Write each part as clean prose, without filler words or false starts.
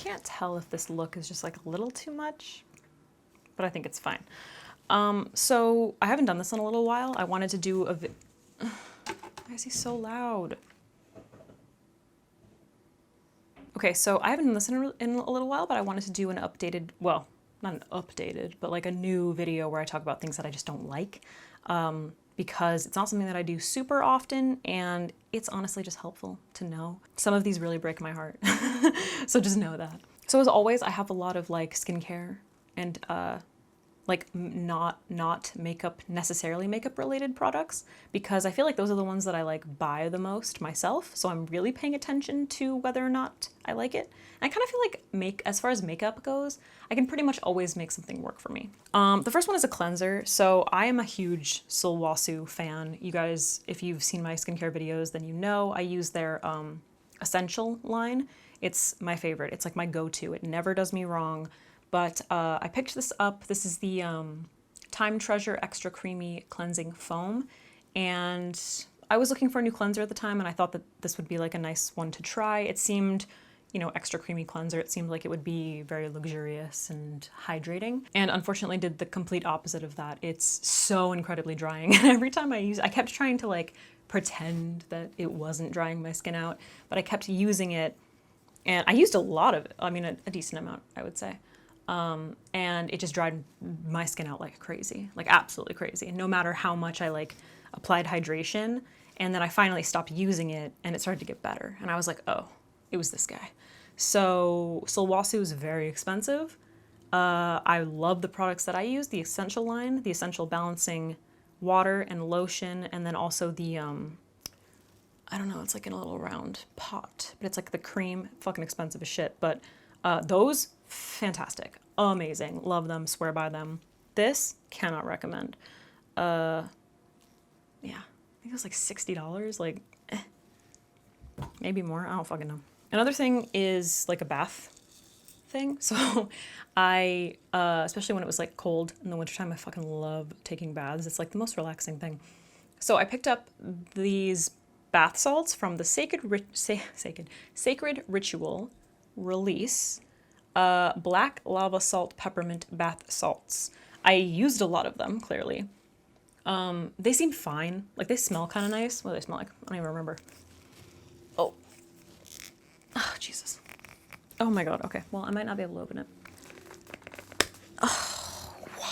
can't tell if this look is just like a little too much, but I think it's fine. So I haven't done this in a little while. I wanted to do a why is he so loud? Okay, so I haven't done this in a little while, but I wanted to do an updated, well, not an updated, but like a new video where I talk about things that I just don't like, because it's not something that I do super often, and it's honestly just helpful to know. Some of these really break my heart, so just know that. So as always, I have a lot of like skincare and like not makeup, necessarily makeup related products, because I feel like those are the ones that I like buy the most myself. So I'm really paying attention to whether or not I like it. And I kind of feel like as far as makeup goes, I can pretty much always make something work for me. The first one is a cleanser. So I am a huge Sulwhasoo fan. You guys, if you've seen my skincare videos, then you know I use their Essential line. It's my favorite. It's like my go-to. It never does me wrong. But I picked this up. This is the TIMETREASURE Extra Creamy Cleansing Foam. And I was looking for a new cleanser at the time, and I thought that this would be like a nice one to try. It seemed, you know, extra creamy cleanser. It seemed like it would be very luxurious and hydrating. And unfortunately did the complete opposite of that. It's so incredibly drying. And every time I use it, I kept trying to like pretend that it wasn't drying my skin out, but I kept using it. And I used a lot of it. I mean, a decent amount, I would say. And it just dried my skin out like crazy, like absolutely crazy. And no matter how much I like applied hydration, and then I finally stopped using it and it started to get better. And I was like, oh, it was this guy. So Sulwhasoo is very expensive. I love the products that I use, the Essential line, the Essential Balancing Water and Lotion, and then also the, I don't know, it's like in a little round pot, but it's like the cream, fucking expensive as shit. But those, fantastic, amazing, love them, swear by them. This, cannot recommend. Yeah, I think it was like $60, like, maybe more, I don't fucking know. Another thing is like a bath thing. So I, especially when it was like cold in the wintertime, I fucking love taking baths. It's like the most relaxing thing. So I picked up these bath salts from the Sacred Ritual Release Black Lava Salt Peppermint Bath Salts. I used a lot of them, clearly. They seem fine. Like, they smell kind of nice. What do they smell like? I don't even remember. Oh. Oh, Jesus. Oh my god, okay. Well, I might not be able to open it. Oh.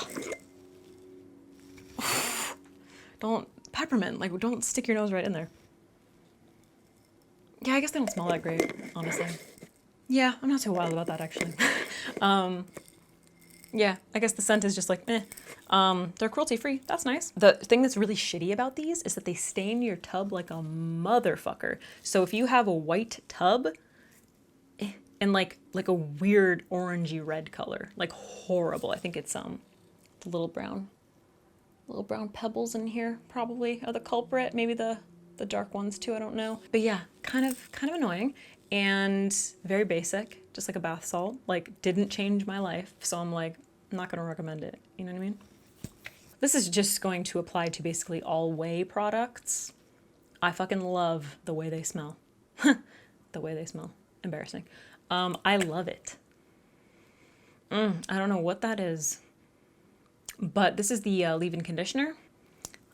Don't, peppermint, like, don't stick your nose right in there. Yeah, I guess they don't smell that great, honestly. Yeah, I'm not too wild about that, actually. Yeah, I guess the scent is just like, eh. They're cruelty-free. That's nice. The thing that's really shitty about these is that they stain your tub like a motherfucker. So if you have a white tub, and like a weird orangey red color, like horrible. I think it's the little brown pebbles in here probably are the culprit. Maybe the dark ones too, I don't know. But yeah, kind of annoying and very basic, just like a bath salt. Like, didn't change my life, so I'm like, I'm not gonna recommend it. You know what I mean? This is just going to apply to basically all Ouai products. I fucking love the way they smell. The way they smell. Embarrassing. I love it. I don't know what that is, but this is the leave-in conditioner.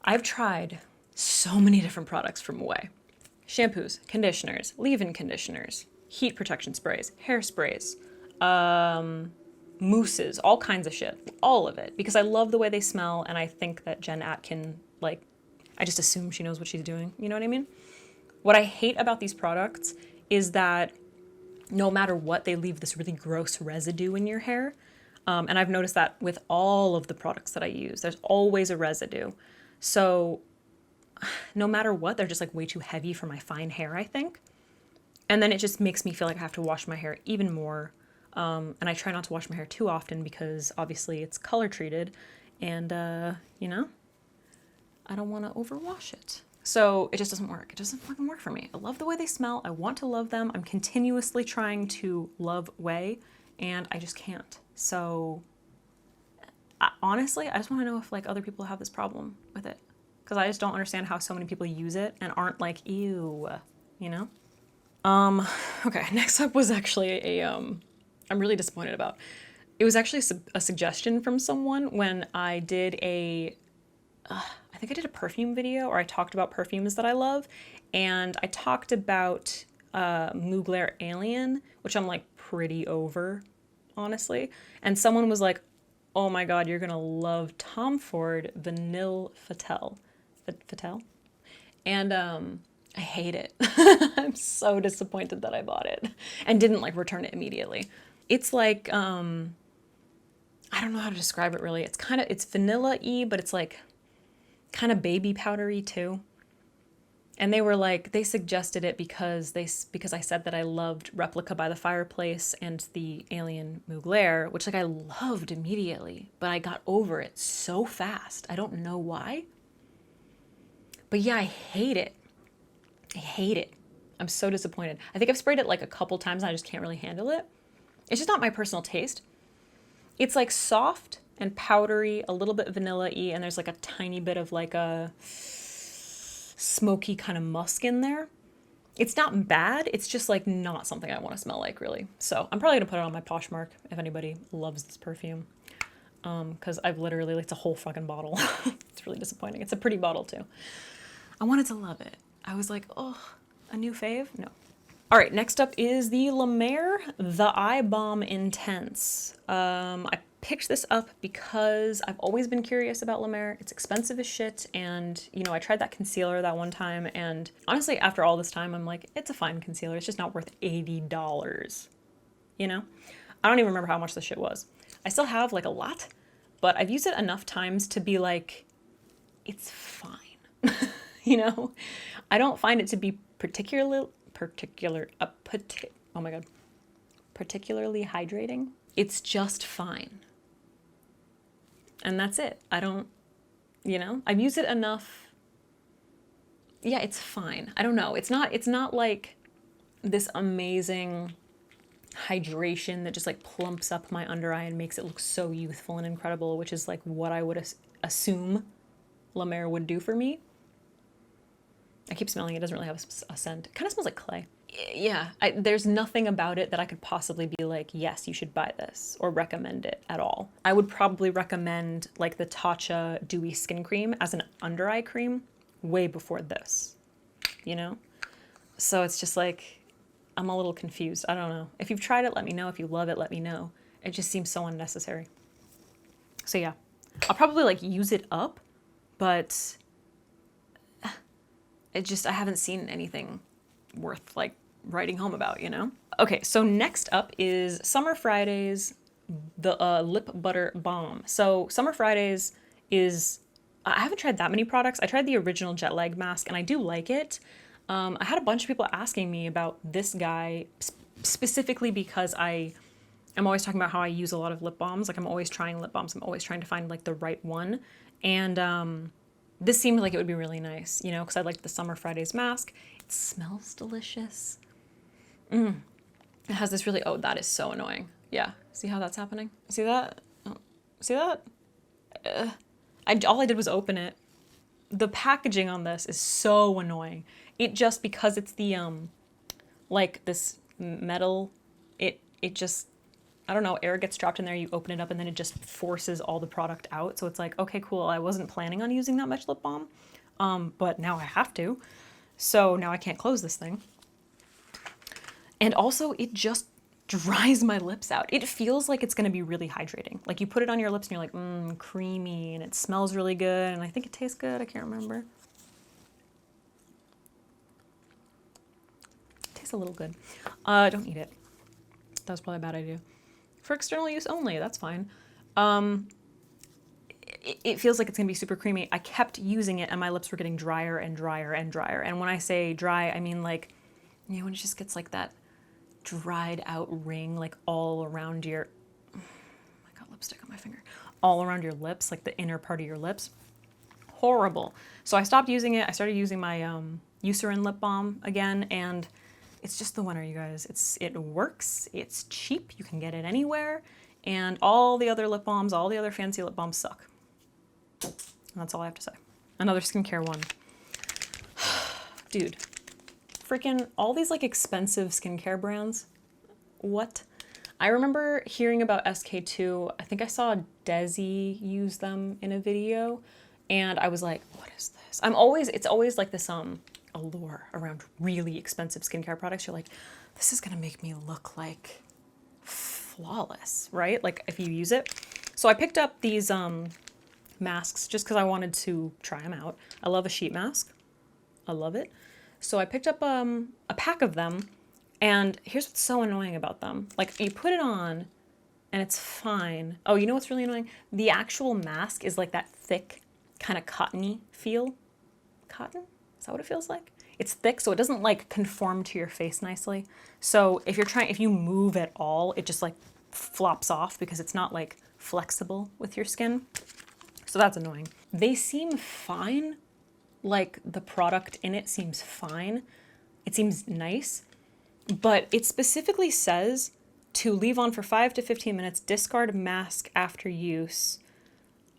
I've tried so many different products from Ouai. Shampoos, conditioners, leave-in conditioners, heat protection sprays, hairsprays, mousses, all kinds of shit. All of it. Because I love the way they smell, and I think that Jen Atkin, like, I just assume she knows what she's doing. You know what I mean? What I hate about these products is that no matter what, they leave this really gross residue in your hair. And I've noticed that with all of the products that I use. There's always a residue. So no matter what, they're just like way too heavy for my fine hair, I think. And then it just makes me feel like I have to wash my hair even more. And I try not to wash my hair too often because obviously it's color treated. And, you know, I don't want to overwash it. So it just doesn't work. It doesn't fucking work for me. I love the way they smell. I want to love them. I'm continuously trying to love Ouai, and I just can't. So honestly, I just want to know if like other people have this problem with it, because I just don't understand how so many people use it and aren't like, ew, you know? Okay, next up was actually a I'm really disappointed about. It was actually a suggestion from someone when I did I think I did a perfume video, or I talked about perfumes that I love, and I talked about Mugler Alien, which I'm like pretty over, honestly. And someone was like, oh my god, you're gonna love Tom Ford Vanille Fatale. Fatale? And I hate it. I'm so disappointed that I bought it and didn't like return it immediately. It's like, I don't know how to describe it really. It's vanilla-y, but it's like kind of baby powdery too. And they were like, they suggested it because I said that I loved Replica by the Fireplace and the Alien Mugler, which like I loved immediately, but I got over it so fast. I don't know why. But yeah, I hate it. I hate it. I'm so disappointed. I think I've sprayed it like a couple times and I just can't really handle it. It's just not my personal taste. It's like soft and powdery, a little bit vanilla-y, and there's like a tiny bit of like a smoky kind of musk in there. It's not bad. It's just like not something I want to smell like really. So I'm probably gonna put it on my Poshmark if anybody loves this perfume. Because I've literally, like, it's a whole fucking bottle. It's really disappointing. It's a pretty bottle too. I wanted to love it. I was like, oh, a new fave? No. All right, next up is the La Mer The Eye Balm Intense. I picked this up because I've always been curious about La Mer. It's expensive as shit, and, you know, I tried that concealer that one time, and honestly, after all this time, I'm like, it's a fine concealer. It's just not worth $80, you know? I don't even remember how much this shit was. I still have, like, a lot, but I've used it enough times to be like, it's fine. You know? I don't find it to be particularly hydrating. It's just fine. And that's it. I don't, you know, I've used it enough. Yeah, it's fine. I don't know. It's not like this amazing hydration that just like plumps up my under eye and makes it look so youthful and incredible, which is like what I would assume La Mer would do for me. I keep smelling it. It doesn't really have a scent. It kind of smells like clay. Yeah, there's nothing about it that I could possibly be like, yes, you should buy this or recommend it at all. I would probably recommend like the Tatcha Dewy Skin Cream as an under eye cream way before this, you know? So it's just like, I'm a little confused. I don't know. If you've tried it, let me know. If you love it, let me know. It just seems so unnecessary. So yeah, I'll probably like use it up, but I haven't seen anything worth like writing home about, you know? Okay, so next up is Summer Fridays, the Lip Butter Balm. So Summer Fridays is, I haven't tried that many products. I tried the original Jet Lag mask and I do like it. I had a bunch of people asking me about this guy specifically because I'm always talking about how I use a lot of lip balms. Like I'm always trying lip balms. I'm always trying to find like the right one. And this seemed like it would be really nice, you know, because I liked the Summer Fridays mask. It smells delicious. It has this really, oh, that is so annoying. Yeah, see how that's happening? See that? Oh, see that? All I did was open it. The packaging on this is so annoying. It just, because it's the, like this metal, it just, I don't know, air gets trapped in there, you open it up, and then it just forces all the product out. So it's like, okay, cool, I wasn't planning on using that much lip balm, but now I have to. So now I can't close this thing. And also, it just dries my lips out. It feels like it's gonna be really hydrating. Like you put it on your lips and you're like, creamy, and it smells really good, and I think it tastes good, I can't remember. It tastes a little good. Don't eat it. That was probably a bad idea. For external use only, that's fine. It feels like it's gonna be super creamy. I kept using it and my lips were getting drier and drier and drier. And when I say dry, I mean like, you know, when it just gets like that dried out ring, like all around your, I got lipstick on my finger, all around your lips, like the inner part of your lips. Horrible. So I stopped using it. I started using my Eucerin lip balm again, and it's just the winner, you guys. It works, it's cheap, you can get it anywhere, and all the other lip balms, all the other fancy lip balms suck. And that's all I have to say. Another skincare one. Dude, freaking all these like expensive skincare brands. What? I remember hearing about SK2. I think I saw Desi use them in a video, and I was like, what is this? It's always like this allure around really expensive skincare products. You're like, this is gonna make me look like flawless, right? Like if you use it. So I picked up these masks just because I wanted to try them out. I love a sheet mask. I love it. So I picked up a pack of them, and here's what's so annoying about them. Like you put it on and it's fine. Oh, you know what's really annoying? The actual mask is like that thick, kind of cottony feel. Cotton? Is that what it feels like? It's thick, so it doesn't like conform to your face nicely. So if you move at all, it just like flops off because it's not like flexible with your skin. So that's annoying. They seem fine. Like the product in it seems fine. It seems nice, but it specifically says to leave on for 5 to 15 minutes, discard mask after use.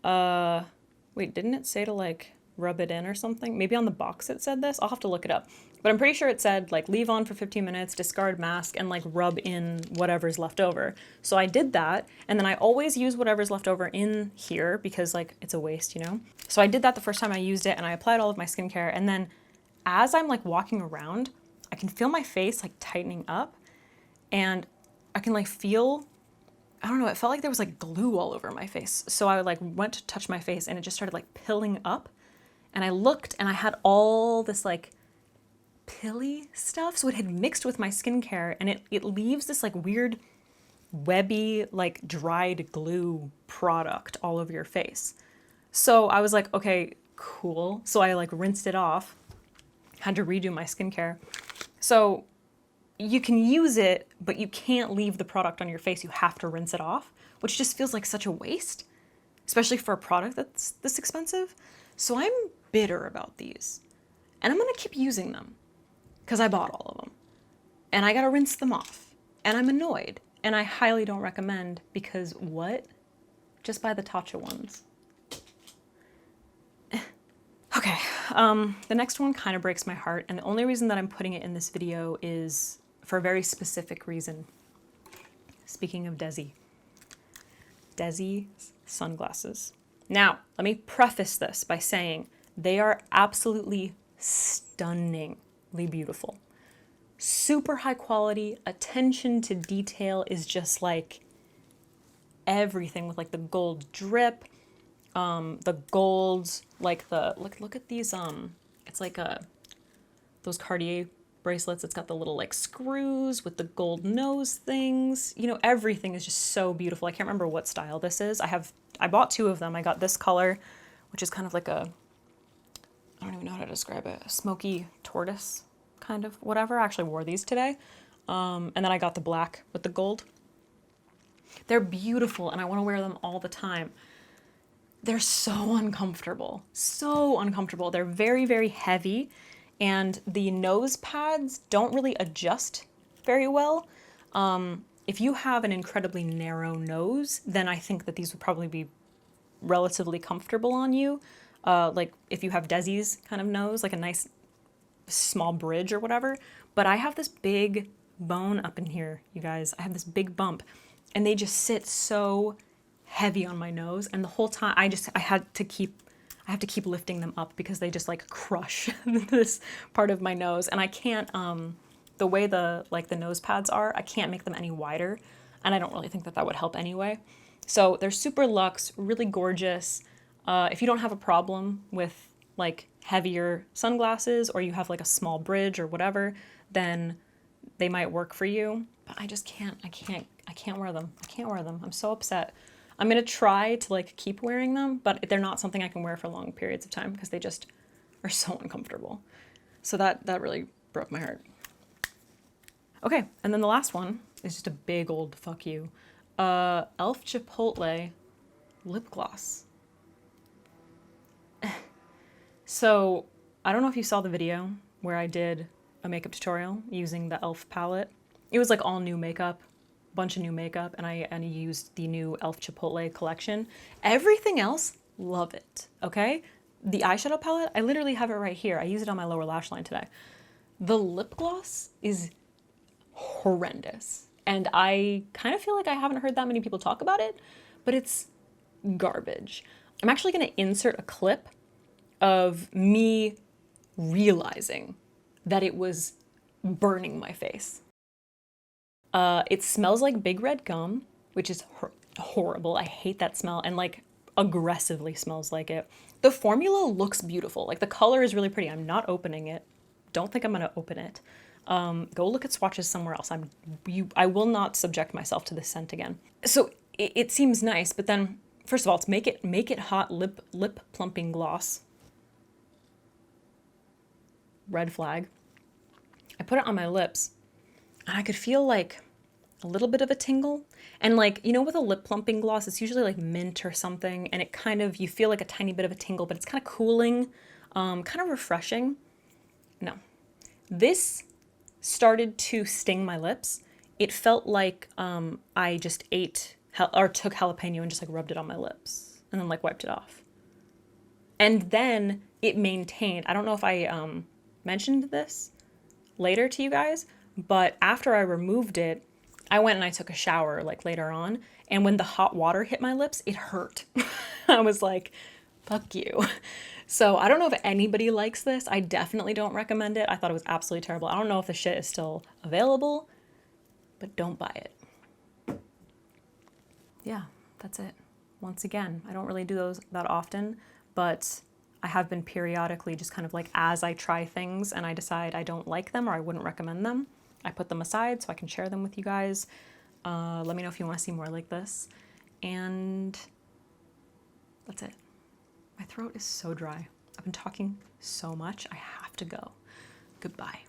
Wait, didn't it say to like rub it in or something? Maybe on the box it said this. I'll have to look it up. But I'm pretty sure it said like leave on for 15 minutes, discard mask, and like rub in whatever's left over. So I did that, and then I always use whatever's left over in here because like it's a waste, you know? So I did that the first time I used it, and I applied all of my skincare, and then as I'm like walking around, I can feel my face like tightening up, and I can like feel, I don't know, it felt like there was like glue all over my face. So I like went to touch my face and it just started like pilling up, and I looked and I had all this like pilly stuff. So it had mixed with my skincare, and it leaves this like weird webby, like dried glue product all over your face. So I was like, okay, cool. So I like rinsed it off, had to redo my skincare. So you can use it, but you can't leave the product on your face. You have to rinse it off, which just feels like such a waste, especially for a product that's this expensive. So I'm bitter about these, and I'm gonna keep using them because I bought all of them, and I gotta rinse them off, and I'm annoyed, and I highly don't recommend because what? Just buy the Tatcha ones. Okay, the next one kind of breaks my heart, and the only reason that I'm putting it in this video is for a very specific reason. Speaking of Desi. Desi sunglasses. Now, let me preface this by saying they are absolutely stunningly beautiful. Super high quality, attention to detail is just like everything with like the gold drip, the golds, like the, look at these, it's like those Cartier bracelets. It's got the little like screws with the gold nose things. You know, everything is just so beautiful. I can't remember what style this is. I bought 2 of them. I got this color, which is kind of like a, I don't even know how to describe it, a smoky tortoise kind of whatever. I actually wore these today. And then I got the black with the gold. They're beautiful, and I want to wear them all the time. They're so uncomfortable. So uncomfortable. They're very, very heavy, and the nose pads don't really adjust very well. If you have an incredibly narrow nose, then I think that these would probably be relatively comfortable on you. Like if you have Desi's kind of nose, like a nice small bridge or whatever. But I have this big bone up in here, you guys. I have this big bump, and they just sit so heavy on my nose, and the whole time I have to keep lifting them up because they just like crush this part of my nose, and I can't the way the nose pads are, I can't make them any wider, and I don't really think that that would help anyway. So they're super luxe, really gorgeous. If you don't have a problem with like heavier sunglasses, or you have like a small bridge or whatever, then they might work for you. But I just can't wear them. I can't wear them. I'm so upset. I'm gonna try to like keep wearing them, but they're not something I can wear for long periods of time because they just are so uncomfortable. So that really broke my heart. Okay, and then the last one is just a big old fuck you. Elf Chipotle lip gloss. So I don't know if you saw the video where I did a makeup tutorial using the Elf palette. It was like all new makeup, bunch of new makeup, and I used the new Elf Chipotle collection. Everything else, love it, okay? The eyeshadow palette, I literally have it right here. I use it on my lower lash line today. The lip gloss is horrendous. And I kind of feel like I haven't heard that many people talk about it, but it's garbage. I'm actually gonna insert a clip of me realizing that it was burning my face. It smells like Big Red gum, which is horrible. I hate that smell, and like aggressively smells like it. The formula looks beautiful. Like the color is really pretty. I'm not opening it. Don't think I'm gonna open it. Go look at swatches somewhere else. I will not subject myself to this scent again. So it seems nice, but then first of all, it's make it hot lip plumping gloss. Red flag. I put it on my lips and I could feel like a little bit of a tingle. And like, you know, with a lip plumping gloss, it's usually like mint or something. And it kind of, you feel like a tiny bit of a tingle, but it's kind of cooling, kind of refreshing. No, this started to sting my lips. It felt like I just ate or took jalapeno and just like rubbed it on my lips and then like wiped it off. And then it maintained. I don't know if I mentioned this later to you guys, but after I removed it, I went and I took a shower like later on. And when the hot water hit my lips, it hurt. I was like, fuck you. So I don't know if anybody likes this. I definitely don't recommend it. I thought it was absolutely terrible. I don't know if the shit is still available, but don't buy it. Yeah, that's it. Once again, I don't really do those that often, but I have been periodically just kind of like as I try things and I decide I don't like them or I wouldn't recommend them, I put them aside so I can share them with you guys. Let me know if you want to see more like this. And that's it. My throat is so dry. I've been talking so much. I have to go. Goodbye.